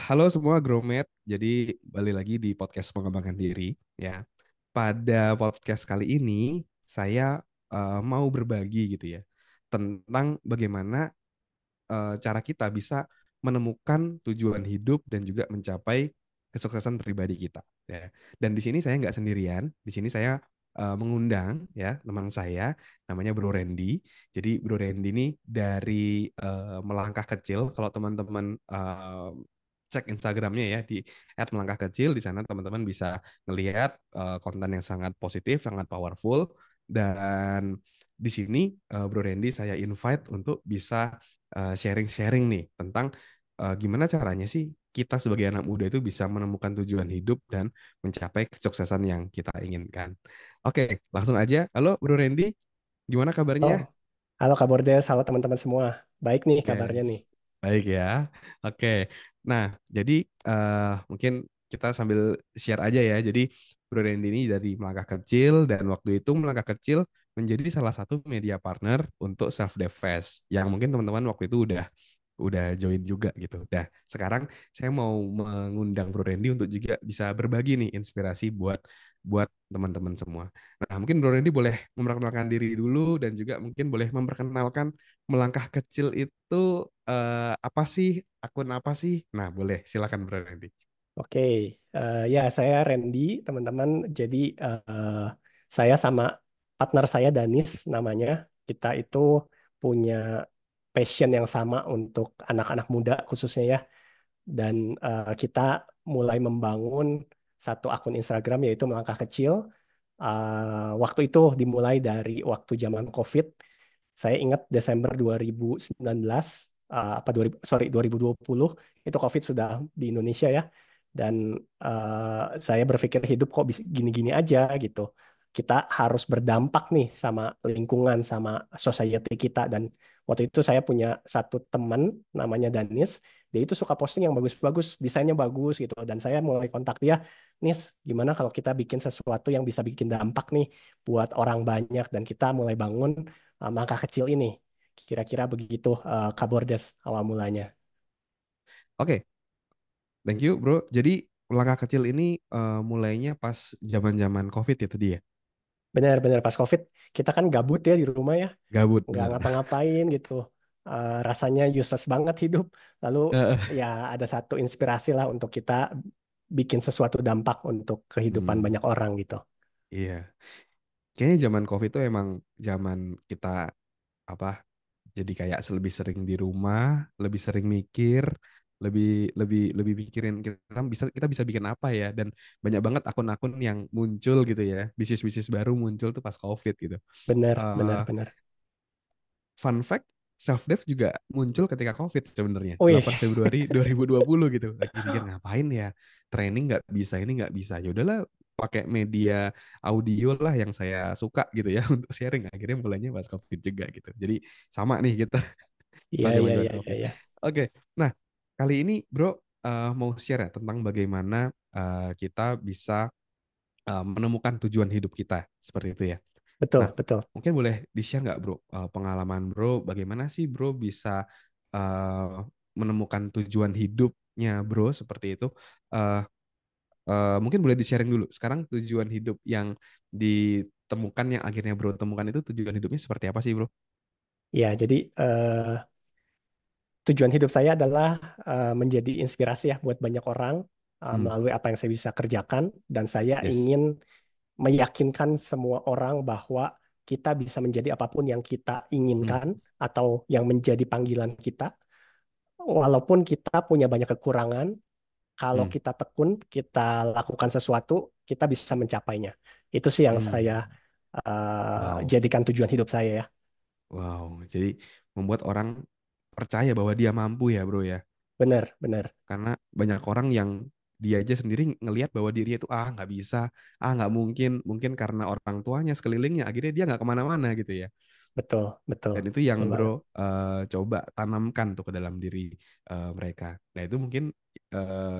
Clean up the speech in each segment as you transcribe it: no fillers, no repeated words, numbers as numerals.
Halo semua Growmate. Jadi balik lagi di podcast mengembangkan diri ya. Pada podcast kali ini saya mau berbagi gitu ya tentang bagaimana cara kita bisa menemukan tujuan hidup dan juga mencapai kesuksesan pribadi kita ya. Dan di sini saya nggak sendirian. Di sini saya mengundang ya teman saya namanya Bro Randy. Jadi Bro Randy ini dari Melangkah Kecil. Kalau teman-teman cek Instagramnya ya di @melangkahkecil, di sana teman-teman bisa ngelihat konten yang sangat positif, sangat powerful. Dan di sini Bro Randy saya invite untuk bisa sharing-sharing nih tentang gimana caranya sih kita sebagai anak muda itu bisa menemukan tujuan hidup dan mencapai kesuksesan yang kita inginkan. Oke, langsung aja. Halo Bro Randy, gimana Oh, kabarnya? halo Kak Bordes, halo teman-teman semua. Baik nih Oke, kabarnya nih. baik ya. Oke, nah jadi mungkin kita sambil share aja ya. Jadi Bro Randy ini dari Melangkah Kecil dan waktu itu Melangkah Kecil menjadi salah satu media partner untuk Self Dev Fest yang mungkin teman-teman waktu itu udah join juga gitu. Nah, sekarang saya mau mengundang Bro Randy untuk juga bisa berbagi nih inspirasi buat buat teman-teman semua. Nah, mungkin Bro Randy boleh memperkenalkan diri dulu dan juga mungkin boleh memperkenalkan Melangkah Kecil itu apa sih, akun apa sih? Nah, boleh silakan Bro Randy. Oke, ya saya Randy, teman-teman. Jadi saya sama partner saya Danis namanya. Kita itu punya passion yang sama untuk anak-anak muda khususnya ya. Dan kita mulai membangun satu akun Instagram yaitu Melangkah Kecil. Waktu itu dimulai dari waktu zaman COVID. Saya ingat Desember 2019, apa 2000, sorry 2020 itu COVID sudah di Indonesia ya. Dan saya berpikir hidup kok bisa gini-gini aja gitu. Kita harus berdampak nih sama lingkungan, sama society kita. Dan waktu itu saya punya satu teman namanya Danis. Dia itu suka posting yang bagus-bagus, desainnya bagus gitu. Dan saya mulai kontak dia, Nis, gimana kalau kita bikin sesuatu yang bisa bikin dampak nih buat orang banyak dan kita mulai bangun langkah kecil ini. Kira-kira begitu Kak Bordes awal mulanya. Oke, thank you Bro. Jadi Melangkah Kecil ini mulainya pas zaman-zaman COVID ya tadi ya? Benar-benar pas COVID kita kan gabut ya di rumah ya, Gabut nggak bener. ngapa-ngapain gitu. Rasanya useless banget hidup. Lalu ya ada satu inspirasi lah untuk kita bikin sesuatu dampak untuk kehidupan Hmm, banyak orang gitu. iya. Kayaknya zaman COVID itu emang zaman kita apa? Jadi kayak lebih sering di rumah, lebih sering mikir, lebih lebih lebih mikirin kita bisa bikin apa ya, dan banyak banget akun-akun yang muncul gitu ya, bisnis-bisnis baru muncul tuh pas COVID gitu. Benar, Eh, benar, benar. Fun fact, self dev juga muncul ketika COVID sebenarnya, Wih, 8 Februari 2020 gitu. Lagi mikir ngapain ya, training nggak bisa, ini nggak bisa. Ya udahlah, pakai media audio lah yang saya suka gitu ya untuk sharing. Akhirnya mulainya pas COVID juga gitu. Jadi sama nih kita iya, pas iya, zaman-zaman iya, iya, COVID. iya. Oke, nah kali ini Bro mau share ya tentang bagaimana kita bisa menemukan tujuan hidup kita seperti itu ya. Nah, Betul, betul. mungkin boleh di-share nggak Bro pengalaman Bro, bagaimana sih Bro bisa eh, menemukan tujuan hidupnya Bro seperti itu. Eh, Mungkin boleh di-sharing dulu. Sekarang tujuan hidup yang ditemukan, yang akhirnya Bro temukan itu tujuan hidupnya seperti apa sih Bro? Ya, jadi tujuan hidup saya adalah menjadi inspirasi ya buat banyak orang Hmm, melalui apa yang saya bisa kerjakan dan saya yes. ingin meyakinkan semua orang bahwa kita bisa menjadi apapun yang kita Hmm, inginkan atau yang menjadi panggilan kita walaupun kita punya banyak kekurangan kalau hmm, kita tekun kita lakukan sesuatu kita bisa mencapainya itu sih yang saya hmm. Wow, jadikan tujuan hidup saya ya. wow. Jadi membuat orang percaya bahwa dia mampu ya Bro ya. Benar, benar. Karena banyak orang yang dia aja sendiri ngelihat bahwa dirinya itu nggak bisa, nggak mungkin, mungkin karena orang tuanya sekelilingnya akhirnya dia nggak kemana-mana gitu ya. Betul, betul, Dan itu yang betul Bro banget. coba tanamkan tuh ke dalam diri mereka. Nah itu mungkin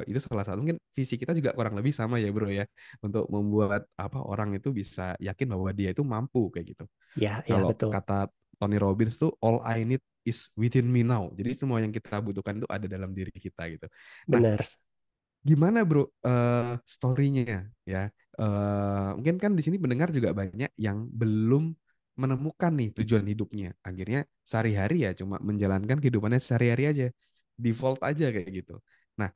itu salah satu, mungkin visi kita juga kurang lebih sama ya Bro ya, untuk membuat apa orang itu bisa yakin bahwa dia itu mampu kayak gitu. Ya, ya Kalau betul. kata Tony Robbins tuh all I need is within me now. Jadi semua yang kita butuhkan itu ada dalam diri kita gitu. Nah, benar. gimana bro story-nya ya? Mungkin kan di sini pendengar juga banyak yang belum menemukan nih tujuan hidupnya. Akhirnya sehari-hari ya cuma menjalankan kehidupannya sehari-hari aja. Default aja kayak gitu. Nah,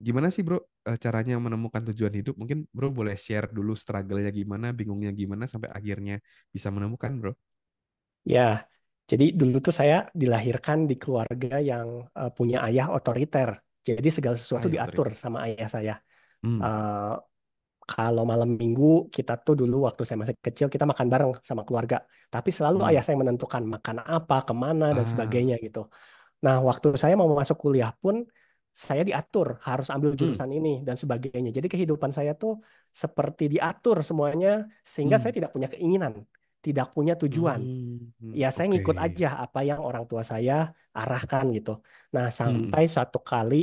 gimana sih bro caranya menemukan tujuan hidup? Mungkin bro boleh share dulu struggle-nya gimana, bingungnya gimana sampai akhirnya bisa menemukan bro. Ya, jadi dulu tuh saya dilahirkan di keluarga yang punya ayah otoriter. Jadi segala sesuatu Ah ya diatur otoriter. sama ayah saya. Hmm, Eh, Kalau malam minggu kita tuh dulu waktu saya masih kecil kita makan bareng sama keluarga. Tapi selalu hmm. ayah saya menentukan makan apa, kemana dan Ah, sebagainya gitu. Nah, waktu saya mau masuk kuliah pun saya diatur harus ambil hmm, jurusan ini dan sebagainya. Jadi kehidupan saya tuh seperti diatur semuanya sehingga hmm, saya tidak punya keinginan, tidak punya tujuan. Ya saya oke. ngikut aja apa yang orang tua saya arahkan gitu. Nah, Hmm, sampai suatu kali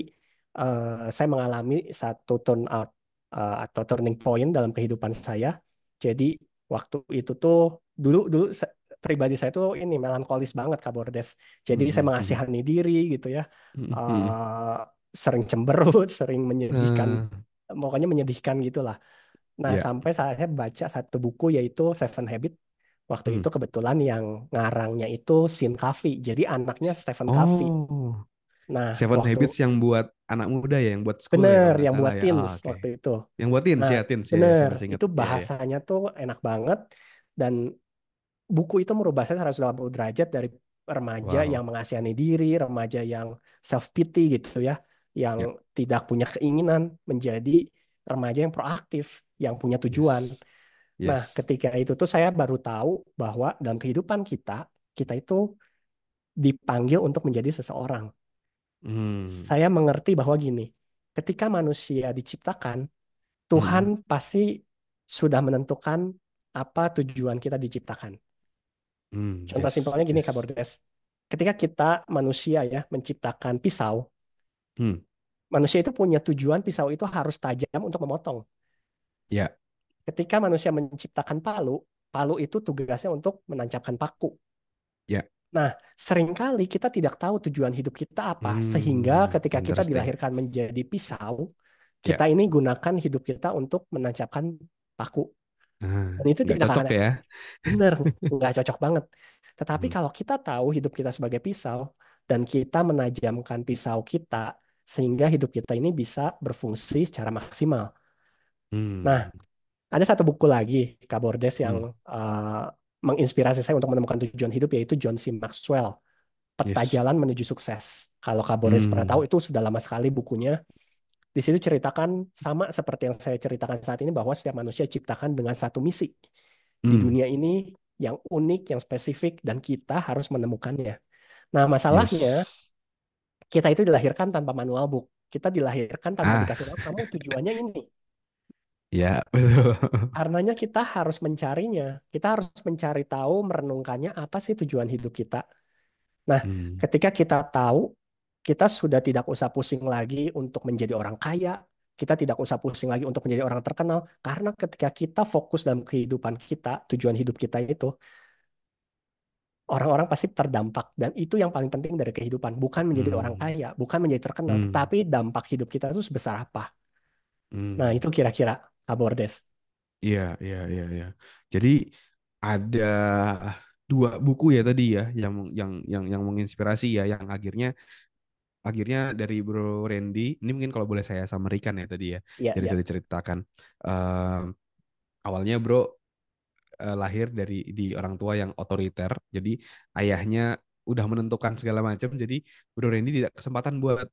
saya mengalami satu turn out atau turning point dalam kehidupan saya. Jadi waktu itu tuh dulu dulu pribadi saya tuh ini melankolis banget Kak Bordes. Jadi hmm, saya hmm, hmm, mengasihani diri gitu ya. hmm, hmm. Eh, Sering cemberut, sering menyedihkan, Eh, pokoknya menyedihkan gitulah. Nah, ya. sampai saya baca satu buku yaitu Seven Habit. Waktu Hmm. itu kebetulan yang ngarangnya itu Sean Covey. Jadi anaknya Stephen Covey. Oh, Nah, Seven waktu Habits yang buat anak muda ya, yang buat school ya bener kalau nggak yang salah buat ya. teens Oh, oke. waktu itu. Yang buat teens Nah, ya, teens ya, saya bener masih ingat. itu Ya, ya. bahasanya tuh enak banget dan buku itu merubah saya 180 derajat dari remaja yang Wow. mengasihani diri, remaja yang self pity gitu ya, yang Ya. tidak punya keinginan menjadi remaja yang proaktif, yang punya tujuan. Yes. Nah, Yes. ketika itu tuh saya baru tahu bahwa dalam kehidupan kita, kita itu dipanggil untuk menjadi seseorang. Hmm. Saya mengerti bahwa gini, ketika manusia diciptakan, Tuhan Hmm. pasti sudah menentukan apa tujuan kita diciptakan. Hmm. Contoh Yes. simpelnya gini, Kak Yes. Bordes. Ketika kita manusia ya menciptakan pisau, Hmm. manusia itu punya tujuan pisau itu harus tajam untuk memotong. Ya. Ketika manusia menciptakan palu, palu itu tugasnya untuk menancapkan paku. Ya. Nah, seringkali kita tidak tahu tujuan hidup kita apa, sehingga Hmm. ketika kita Interesting. dilahirkan menjadi pisau, kita Ya. ini gunakan hidup kita untuk menancapkan paku. Nah, Dan itu nggak tidak cocok akan ya. benar, nggak cocok banget. Tetapi Hmm. kalau kita tahu hidup kita sebagai pisau, dan kita menajamkan pisau kita, sehingga hidup kita ini bisa berfungsi secara maksimal. Nah, Hmm. ada satu buku lagi, Kak Bordes, yang Hmm. menginspirasi saya untuk menemukan tujuan hidup, yaitu John C. Maxwell. Peta Yes. Jalan Menuju Sukses. Kalau Kak Boris pernah tahu Hmm. itu sudah lama sekali bukunya. Di situ ceritakan sama seperti yang saya ceritakan saat ini bahwa setiap manusia diciptakan dengan satu misi di Hmm. dunia ini yang unik, yang spesifik dan kita harus menemukannya. Nah, masalahnya Yes. kita itu dilahirkan tanpa manual book. Kita dilahirkan tanpa Ah, dikasih tahu kamu tujuannya ini. ya betul. Karenanya kita harus mencarinya. Kita harus mencari tahu, merenungkannya apa sih tujuan hidup kita. Nah, Hmm. ketika kita tahu, kita sudah tidak usah pusing lagi untuk menjadi orang kaya. Kita tidak usah pusing lagi untuk menjadi orang terkenal. Karena ketika kita fokus dalam kehidupan kita, tujuan hidup kita itu, orang-orang pasti terdampak. Dan itu yang paling penting dari kehidupan. Bukan menjadi orang Hmm. kaya, bukan menjadi terkenal. Hmm. Tetapi dampak hidup kita itu sebesar apa. Nah, Hmm. itu kira-kira Abordes. Iya, iya, iya, iya. Jadi ada dua buku ya tadi ya yang menginspirasi ya yang akhirnya dari Bro Randy ini mungkin kalau boleh saya summary-kan ya tadi ya Iya, jadi iya. saya diceritakan. Eh, Awalnya Bro lahir di orang tua yang otoriter jadi ayahnya udah menentukan segala macam jadi Bro Randy tidak kesempatan buat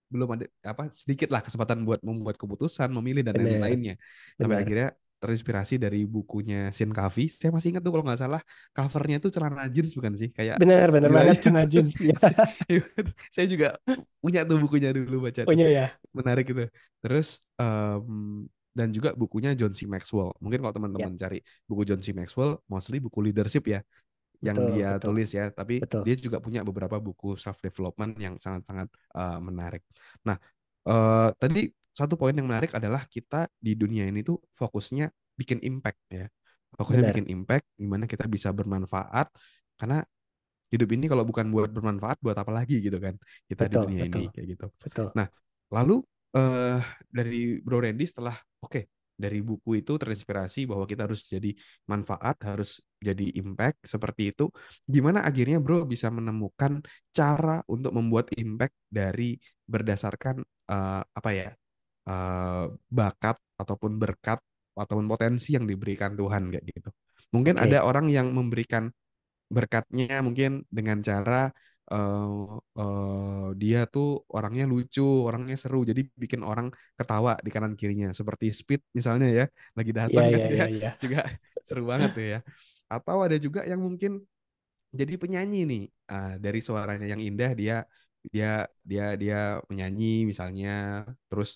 belum ada apa sedikit lah kesempatan buat membuat keputusan, memilih dan Benar, lain-lainnya. Sampai benar. akhirnya terinspirasi dari bukunya Shin Kavi. Saya masih ingat tuh kalau nggak salah covernya tuh celana jeans bukan sih? Kayak Benar, benar celana banget, jeans. Cena Jeans. Ya, Saya juga punya tuh bukunya dulu baca tuh. punya ya. Menarik itu. Terus dan juga bukunya John C. Maxwell. Mungkin kalau Ya, teman-teman cari buku John C. Maxwell, mostly buku leadership ya yang betul, dia betul, tulis ya, tapi betul. dia juga punya beberapa buku self development yang sangat-sangat menarik. Nah, tadi satu poin yang menarik adalah kita di dunia ini tuh fokusnya bikin impact ya. Fokusnya Benar. bikin impact gimana kita bisa bermanfaat karena hidup ini kalau bukan buat bermanfaat, buat apa lagi gitu kan kita di betul, dunia ini betul, kayak gitu. betul. Nah, lalu eh dari Bro Randy setelah oke dari buku itu terinspirasi bahwa kita harus jadi manfaat, harus jadi impact seperti itu. Gimana akhirnya Bro bisa menemukan cara untuk membuat impact dari berdasarkan apa ya bakat ataupun berkat ataupun potensi yang diberikan Tuhan kayak gitu. Mungkin ada Oke. orang yang memberikan berkatnya mungkin dengan cara dia tuh orangnya lucu, orangnya seru, jadi bikin orang ketawa di kanan kirinya. Seperti Speed misalnya ya, lagi Iya, datang kan iya, dia iya, iya. juga seru banget tuh ya. Atau ada juga yang mungkin jadi penyanyi nih, dari suaranya yang indah dia dia menyanyi misalnya. Terus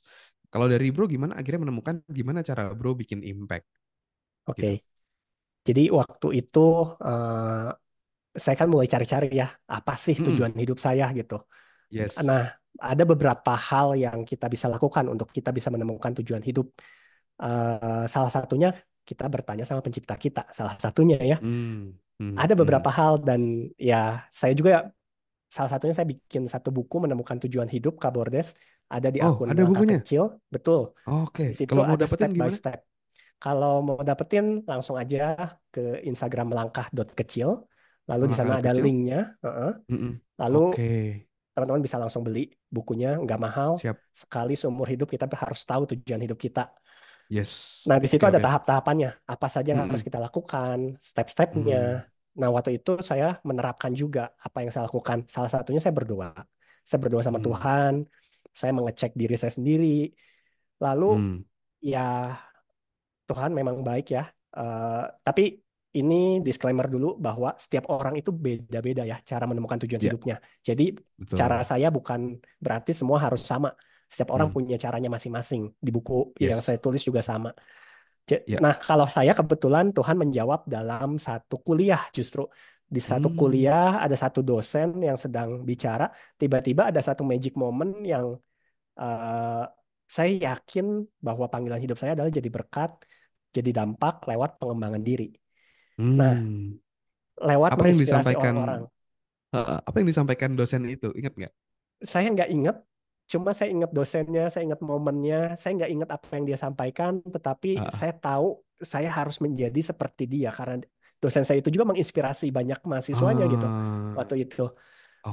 kalau dari Bro gimana akhirnya menemukan gimana cara Bro bikin impact Oke. gitu? Jadi waktu itu eh, saya kan mulai cari-cari ya, apa sih Mm-mm. tujuan hidup saya gitu. Yes. Nah, ada beberapa hal yang kita bisa lakukan untuk kita bisa menemukan tujuan hidup. Salah satunya kita bertanya sama pencipta kita. Salah satunya ya. Hmm. Hmm. Ada beberapa Hmm. hal dan ya saya juga salah satunya saya bikin satu buku menemukan tujuan hidup Kak Bordes. Ada di Oh, akun ada Langkah bukunya. Kecil, betul. Oke, Di situ kalau mau ada dapetin step by gimana? step. Kalau mau dapetin langsung aja ke Instagram langkah.kecil. Lalu di sana Langkah ada kecil? linknya. Heeh. Mm-mm. Lalu Oke, teman-teman bisa langsung beli bukunya, nggak mahal. siap. Sekali seumur hidup kita harus tahu tujuan hidup kita. Yes. Nah, di situ Oke, ada oke. tahap-tahapannya. Apa saja yang harus Mm-mm. kita lakukan, step-stepnya. Hmm. Nah, waktu itu saya menerapkan juga apa yang saya lakukan. Salah satunya saya berdoa. Saya berdoa sama Hmm. Tuhan. Saya mengecek diri saya sendiri. Lalu, Hmm. ya Tuhan memang baik ya. Tapi ini disclaimer dulu bahwa setiap orang itu beda-beda ya cara menemukan tujuan Ya, hidupnya. Jadi cara betul. saya bukan berarti semua harus sama. Setiap orang Hmm. punya caranya masing-masing. Di buku yang Yes. saya tulis juga sama. Ya. Nah, kalau saya kebetulan Tuhan menjawab dalam satu kuliah justru. Di satu Hmm. kuliah ada satu dosen yang sedang bicara, tiba-tiba ada satu magic moment yang eh, saya yakin bahwa panggilan hidup saya adalah jadi berkat, jadi dampak lewat pengembangan diri. Nah, Hmm. lewat Apa yang menginspirasi disampaikan orang-orang. apa yang disampaikan dosen itu? Ingat nggak? Saya nggak ingat, cuma saya ingat dosennya, saya ingat momennya, saya nggak ingat apa yang dia sampaikan, tetapi Ah, saya tahu saya harus menjadi seperti dia karena dosen saya itu juga menginspirasi banyak mahasiswanya gitu waktu itu.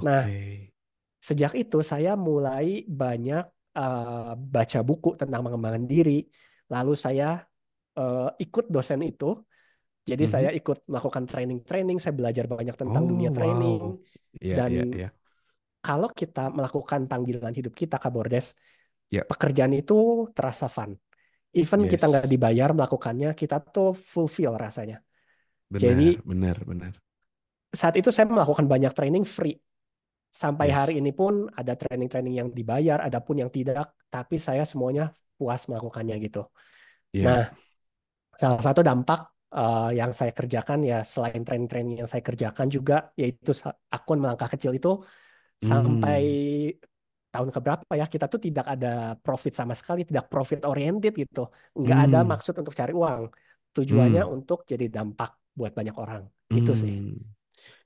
Nah, oke. sejak itu saya mulai banyak baca buku tentang pengembangan diri, lalu saya ikut dosen itu. Jadi saya Mhm. ikut melakukan training-training, saya belajar banyak tentang dunia Oh, training. wow. Ya, Dan ya, ya. kalau kita melakukan panggilan hidup kita, Kak Bordes, Ya. pekerjaan itu terasa fun. Even kita nggak Yes. dibayar melakukannya, kita tuh fulfill rasanya. Jadi Benar, benar, benar. saat itu saya melakukan banyak training free. Sampai hari Yes. ini pun ada training-training yang dibayar, ada pun yang tidak, tapi saya semuanya puas melakukannya gitu. Nah, Ya. salah satu dampak yang saya kerjakan ya selain training-training yang saya kerjakan juga yaitu akun melangkah kecil itu sampai Hmm. tahun keberapa ya kita tuh tidak ada profit sama sekali, tidak profit oriented gitu, nggak ada Hmm. maksud untuk cari uang, tujuannya Hmm. untuk jadi dampak buat banyak orang itu sih. Hmm.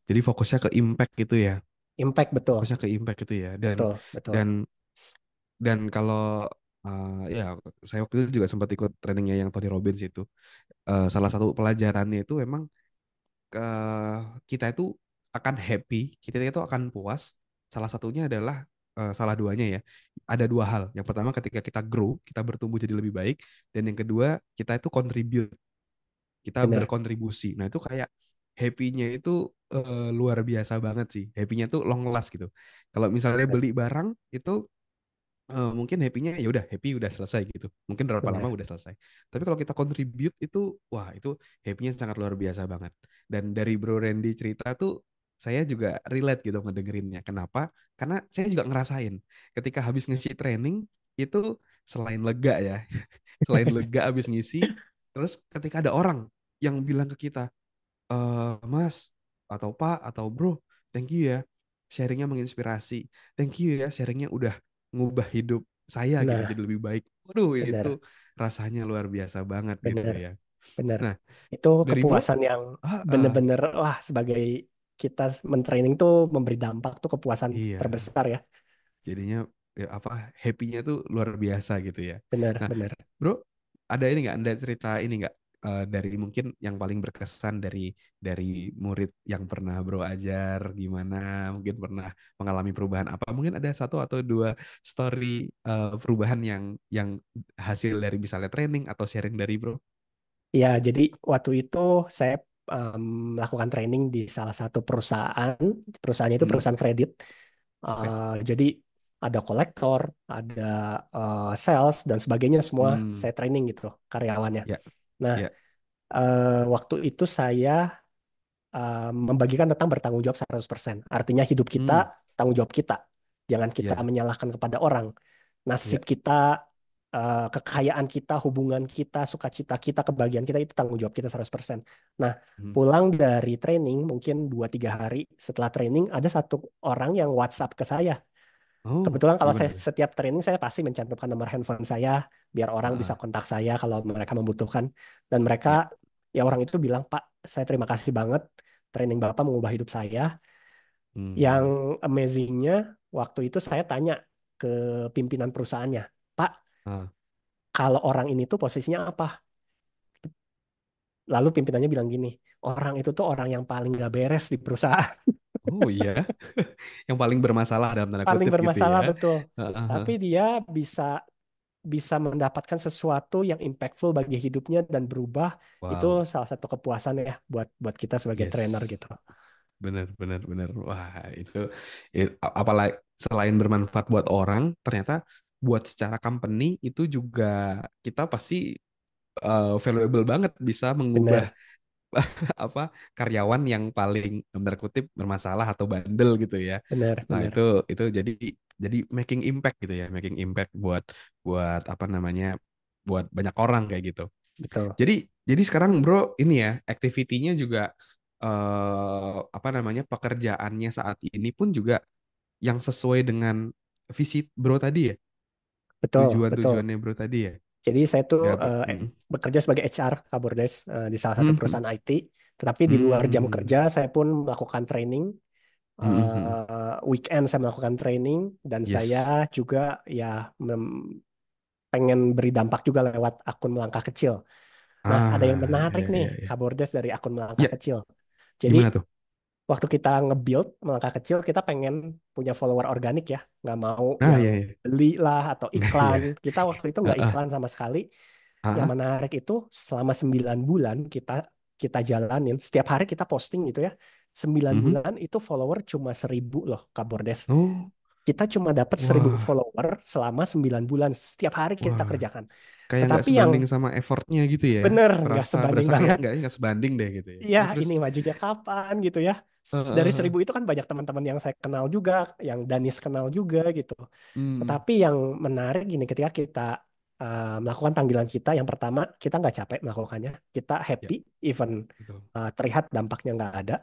Jadi fokusnya ke impact gitu ya. Impact, betul, Fokusnya ke impact gitu ya. Dan betul, betul. dan dan kalau ya saya waktu itu juga sempat ikut trainingnya yang Tony Robbins itu. Salah satu pelajarannya itu memang kita itu akan happy, kita itu akan puas. Salah satunya adalah salah duanya ya. Ada dua hal. Yang pertama ketika kita grow, kita bertumbuh jadi lebih baik. Dan yang kedua kita itu contribute, kita Benar, berkontribusi. Nah itu kayak happy-nya itu luar biasa banget sih. Happy-nya tuh long last gitu. Kalau misalnya benar, beli barang itu mungkin happy-nya ya udah happy udah selesai gitu. Mungkin berapa lama benar. udah selesai. Tapi kalau kita contribute itu wah itu happy-nya sangat luar biasa banget. Dan dari Bro Randy cerita tuh saya juga relate gitu ngedengerinnya. Kenapa? Karena saya juga ngerasain ketika habis ngisi training itu selain lega ya, selain lega habis ngisi, terus ketika ada orang yang bilang ke kita, Mas atau Pak atau Bro, thank you ya, sharingnya menginspirasi. Thank you ya, sharingnya udah ngubah hidup saya gitu Nah, jadi lebih baik. Waduh, itu benar, rasanya luar biasa banget gitu benar, ya. benar. Nah, Itu dari Bro, kepuasan yang ah, ah, benar-benar wah sebagai kita mentraining tuh memberi dampak tuh kepuasan Iya, terbesar ya. jadinya ya apa happy-nya tuh luar biasa gitu ya. Bener, Nah, bener. bro, ada ini nggak? Anda cerita ini nggak? Dari mungkin yang paling berkesan dari murid yang pernah bro ajar gimana? Mungkin pernah mengalami perubahan apa? Mungkin ada satu atau dua story perubahan yang hasil dari misalnya training atau sharing dari bro. Ya, jadi waktu itu saya melakukan training di salah satu perusahaan. Perusahaannya itu Hmm, perusahaan kredit. oke. Jadi ada kolektor, ada sales dan sebagainya semua Hmm, saya training gitu karyawannya. ya, Nah, ya. waktu itu saya membagikan tentang bertanggung jawab 100%. Artinya hidup kita Hmm, tanggung jawab kita. Jangan kita ya, menyalahkan kepada orang. ya. Nasib kita, kekayaan kita, hubungan kita, sukacita kita, kebahagiaan kita itu tanggung jawab kita 100%. Nah, Hmm. pulang dari training mungkin 2-3 hari setelah training ada satu orang yang WhatsApp ke saya. Oh, Kebetulan kalau saya gimana tuh? setiap training saya pasti mencantumkan nomor handphone saya biar orang bisa Ah, kontak saya kalau mereka membutuhkan. Dan mereka ya. ya orang itu bilang, "Pak, saya terima kasih banget training Bapak mengubah hidup saya." Yang Hmm. amazingnya waktu itu saya tanya ke pimpinan perusahaannya, "Pak, Ah. kalau orang ini tuh posisinya apa?" Lalu pimpinannya bilang gini, "Orang itu tuh orang yang paling gak beres di perusahaan." Oh iya, yang paling bermasalah dalam tanda Paling kutip gitu ya. bermasalah betul. Ah, ah, ah. Tapi dia bisa bisa mendapatkan sesuatu yang impactful bagi hidupnya dan berubah, itu Wow, salah satu kepuasan ya buat buat kita sebagai trainer yes, gitu. benar, benar, benar. Wah, apalagi selain bermanfaat buat orang, ternyata buat secara company itu juga kita pasti valuable banget bisa mengubah Benar, apa karyawan yang paling dalam tanda kutip bermasalah atau bandel gitu ya. benar, Nah, benar. itu jadi making impact gitu ya, making impact buat buat apa namanya? Buat banyak orang kayak gitu. Betul. Jadi jadi sekarang Bro ini ya, activity-nya juga apa namanya? Pekerjaannya saat ini pun juga yang sesuai dengan visi Bro tadi ya. Betul, betul. Tujuan-tujuannya Bro tadi ya. Jadi saya tuh Ya, mm, bekerja sebagai HR Kabordes di salah satu mm, perusahaan IT. Tetapi di luar jam mm, kerja saya pun melakukan training. mm, mm. Weekend saya melakukan training dan saya Yes. juga ya pengen beri dampak juga lewat akun melangkah kecil. Nah, ada yang Ah, menarik ya, nih, ya, ya. Kabordes dari akun melangkah Ya, kecil. Jadi, gimana tuh? waktu kita nge-build melangkah kecil, kita pengen punya follower organik ya. Nggak mau Ah, yang ya, ya. beli lah atau iklan. Iya. Kita waktu itu Ah, nggak ah, iklan sama sekali. Yang ah. menarik itu selama 9 bulan kita kita jalanin. Setiap hari kita posting gitu ya. 9 Mhm. bulan itu follower cuma 1.000 loh, Kabordes. Oh, Kita cuma dapat 1.000 wah, follower selama 9 bulan. Setiap hari kita wah. kerjakan. Kayak nggak Tetapi yang sebanding sama effortnya gitu ya. bener nggak Berasa sebanding berasa kayak banget. nggak sebanding deh gitu ya. Iya, Terus terus. ini majunya kapan gitu ya. Dari Ah, 1.000 itu kan banyak teman-teman yang saya kenal juga, yang Danis kenal juga gitu. hmm, Tetapi yang menarik gini, ketika kita melakukan panggilan kita, yang pertama kita nggak capek melakukannya, kita ya, happy, even betul. terlihat dampaknya nggak ada.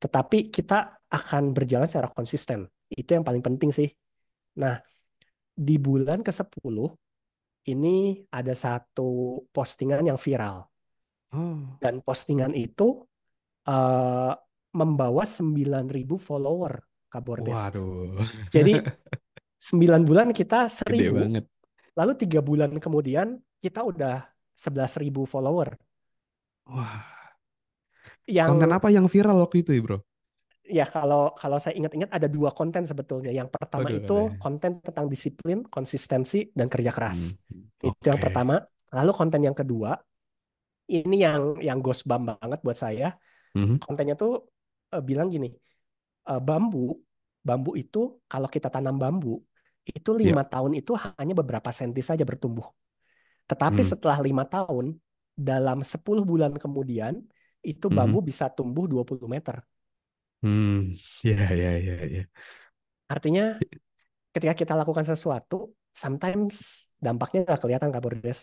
Tetapi kita akan berjalan secara konsisten. Itu yang paling penting sih. Nah, di bulan ke-10 ini ada satu postingan yang viral. Oh, Dan postingan itu eh, membawa 9.000 follower Kabordes. waduh, Jadi 9 bulan kita gede 1.000, banget. lalu 3 bulan kemudian kita udah 11.000 follower. Wah, konten Yang apa yang viral waktu itu ya, bro? ya kalau kalau saya ingat-ingat ada dua konten sebetulnya. Yang pertama Waduh, itu ada. konten tentang disiplin, konsistensi, dan kerja keras. Hmm, Itu yang oke. pertama. Lalu konten yang kedua, ini yang goosebump banget buat saya. Mhm, Kontennya tuh bilang gini, bambu, bambu itu kalau kita tanam bambu, itu ya. 5 tahun itu hanya beberapa senti saja bertumbuh. Tetapi Hmm, setelah 5 tahun, dalam 10 bulan kemudian, itu bambu mhm, bisa tumbuh 20 meter. hmm, ya, ya, ya, ya. Artinya, ketika kita lakukan sesuatu, sometimes dampaknya nggak kelihatan, Kak Bordes.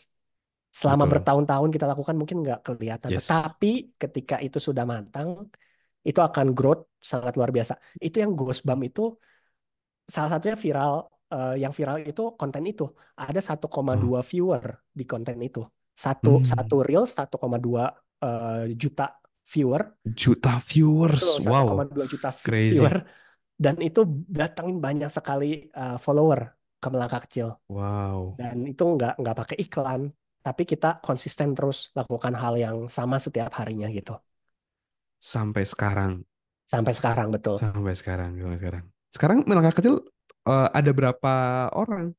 Selama Betul. bertahun-tahun kita lakukan mungkin nggak kelihatan. Yes. Tetapi ketika itu sudah matang, itu akan growth sangat luar biasa. Itu yang Ghostbump itu salah satunya viral, yang viral itu konten itu ada satu koma Oh, dua viewer di konten itu. Satu satu hmm, reel 1,2 juta. viewer. Juta viewers. Betul, Wow, 1,2 juta crazy. viewer. Dan itu datangin banyak sekali follower ke Melangkah Kecil. Wow, Dan itu nggak pakai iklan, tapi kita konsisten terus lakukan hal yang sama setiap harinya gitu. sampai sekarang. Sampai sekarang, betul. Sampai sekarang, sampai sekarang. Sekarang Melangkah Kecil ada berapa orang?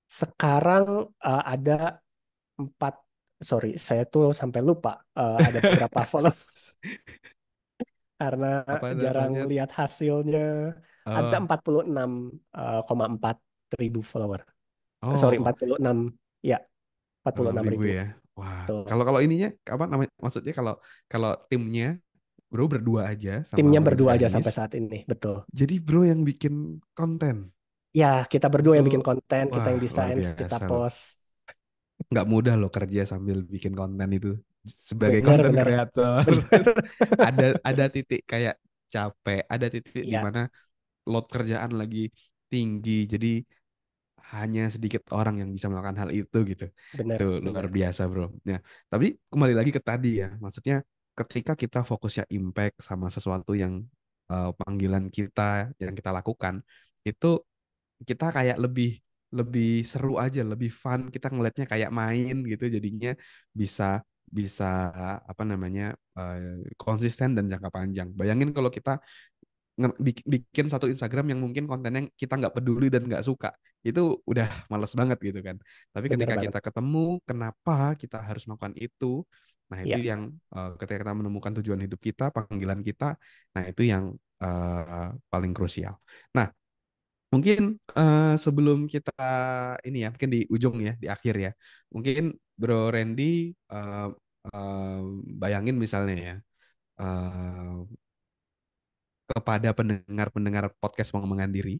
Sekarang ada 4, sorry, saya tuh sampai lupa ada berapa follow karena Apa jarang namanya? lihat hasilnya. Ada Eh, 46,4 ribu follower. Sorry, oh, 46, ya, 46 46 ribu ribu. ya. Wah, Tuh. kalau kalau ininya apa namanya? Maksudnya kalau kalau timnya bro berdua aja sama Timnya Bro berdua aja Danis. sampai saat ini, betul. Jadi bro yang bikin konten Ya, kita berdua itu, yang bikin konten, kita wah yang luar desain, kita biasa loh. post. Nggak mudah loh kerja sambil bikin konten itu. Sebagai Bener, konten bener, kreator, bener. ada titik kayak capek, ada titik di Iya, mana load kerjaan lagi tinggi. Jadi hanya sedikit orang yang bisa melakukan hal itu gitu. Itu bener, luar bener. biasa, bro. Ya, tapi kembali lagi ke tadi ya. Maksudnya ketika kita fokusnya impact sama sesuatu yang panggilan kita yang kita lakukan, itu kita kayak lebih lebih seru aja, lebih fun. Kita ngelihatnya kayak main gitu. Jadinya bisa bisa apa namanya konsisten dan jangka panjang. Bayangin kalau kita bikin satu Instagram yang mungkin kontennya kita nggak peduli dan nggak suka, itu udah males banget gitu kan. Tapi Bener ketika banget. kita ketemu kenapa kita harus melakukan itu, nah itu Iya, yang ketika kita menemukan tujuan hidup kita, panggilan kita, nah itu yang paling krusial. Nah mungkin sebelum kita ini ya, mungkin di ujung ya, di akhir ya, mungkin Bro Randy eh, eh, bayangin misalnya ya, kepada pendengar-pendengar podcast pengembangan diri,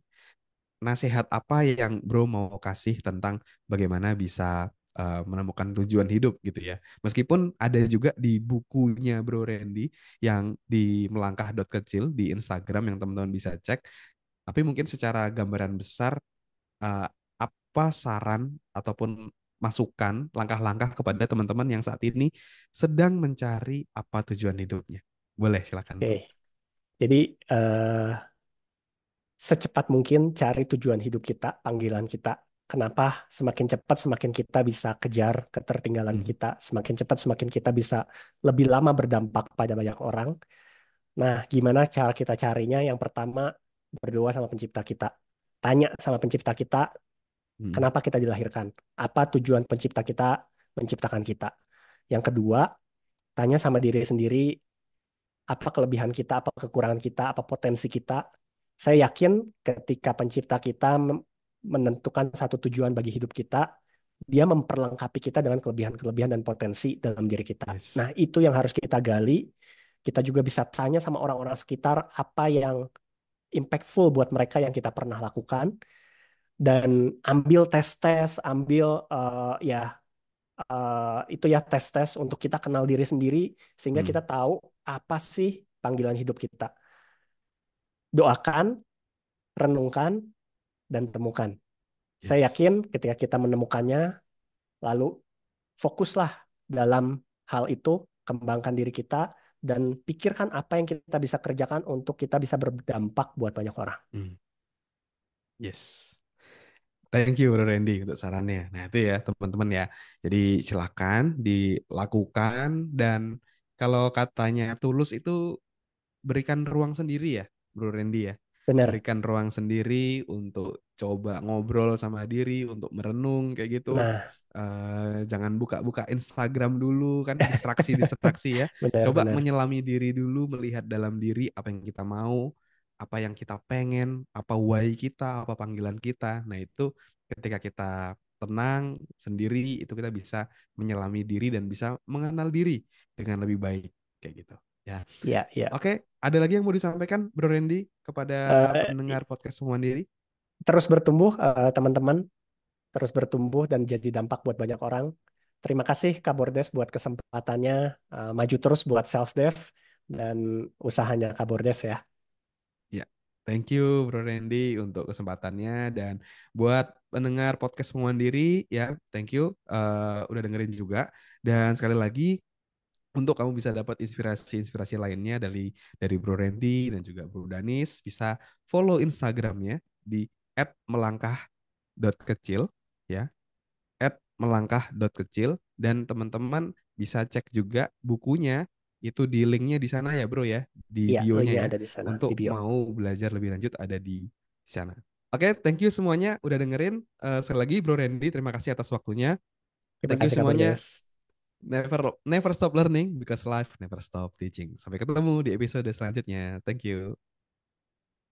nasihat apa yang Bro mau kasih tentang bagaimana bisa menemukan tujuan hidup gitu ya. Meskipun ada juga di bukunya Bro Randy yang di melangkah.kecil di Instagram yang teman-teman bisa cek, tapi mungkin secara gambaran besar eh, apa saran ataupun masukan langkah-langkah kepada teman-teman yang saat ini sedang mencari apa tujuan hidupnya. Boleh, silakan oke. Bro. Jadi secepat mungkin cari tujuan hidup kita, panggilan kita. Kenapa semakin cepat semakin kita bisa kejar ketertinggalan Hmm. kita, semakin cepat semakin kita bisa lebih lama berdampak pada banyak orang. Nah, gimana cara kita carinya? Yang pertama, berdoa sama pencipta kita. Tanya sama pencipta kita, Hmm. kenapa kita dilahirkan? Apa tujuan pencipta kita menciptakan kita? Yang kedua, tanya sama diri sendiri, apa kelebihan kita, apa kekurangan kita, apa potensi kita. Saya yakin ketika pencipta kita menentukan satu tujuan bagi hidup kita, dia memperlengkapi kita dengan kelebihan-kelebihan dan potensi dalam diri kita. Yes. Nah, itu yang harus kita gali. Kita juga bisa tanya sama orang-orang sekitar apa yang impactful buat mereka yang kita pernah lakukan, dan ambil tes-tes, ambil ya itu ya tes-tes untuk kita kenal diri sendiri sehingga Hmm. kita tahu apa sih panggilan hidup kita. Doakan, renungkan, dan temukan. Saya yakin Yes. ketika kita menemukannya, lalu fokuslah dalam hal itu, kembangkan diri kita, dan pikirkan apa yang kita bisa kerjakan untuk kita bisa berdampak buat banyak orang. Hmm. Yes. Thank you Bro Randy untuk sarannya. Nah itu ya teman-teman ya. Jadi silakan dilakukan dan kalau katanya tulus itu berikan ruang sendiri ya Bro Randy ya. Benar. Berikan ruang sendiri untuk coba ngobrol sama diri, untuk merenung kayak gitu. Nah, Jangan buka-buka Instagram dulu kan distraksi-distraksi ya. Coba benar-benar. menyelami diri dulu, melihat dalam diri apa yang kita mau, apa yang kita pengen, apa why kita, apa panggilan kita. Nah, itu ketika kita tenang sendiri, itu kita bisa menyelami diri dan bisa mengenal diri dengan lebih baik kayak gitu. Ya. Ya, ya. Oke, ada lagi yang mau disampaikan Bro Randy kepada Eh, pendengar podcast semua diri? Terus bertumbuh, teman-teman. Terus bertumbuh dan jadi dampak buat banyak orang. Terima kasih Kak Bordes buat kesempatannya, maju terus buat self dev dan usahanya Kak Bordes ya. Ya, thank you Bro Randy untuk kesempatannya dan buat pendengar podcast semua diri ya, thank you udah dengerin juga dan sekali lagi untuk kamu bisa dapat inspirasi-inspirasi lainnya dari Bro Randy dan juga Bro Danis, bisa follow Instagramnya di @melangkah.kecil ya, @melangkah.kecil, dan teman-teman bisa cek juga bukunya itu di linknya di sana ya bro ya, di Iya, bionya linknya ya, ada di sana di untuk bio. mau belajar lebih lanjut ada di sana. Oke, thank you semuanya udah dengerin. Sekali lagi Bro Randy, terima kasih atas waktunya. Terima Thank you kasih Kak semuanya. Bagas. Never never stop learning because life never stop teaching. Sampai ketemu di episode selanjutnya. Thank you.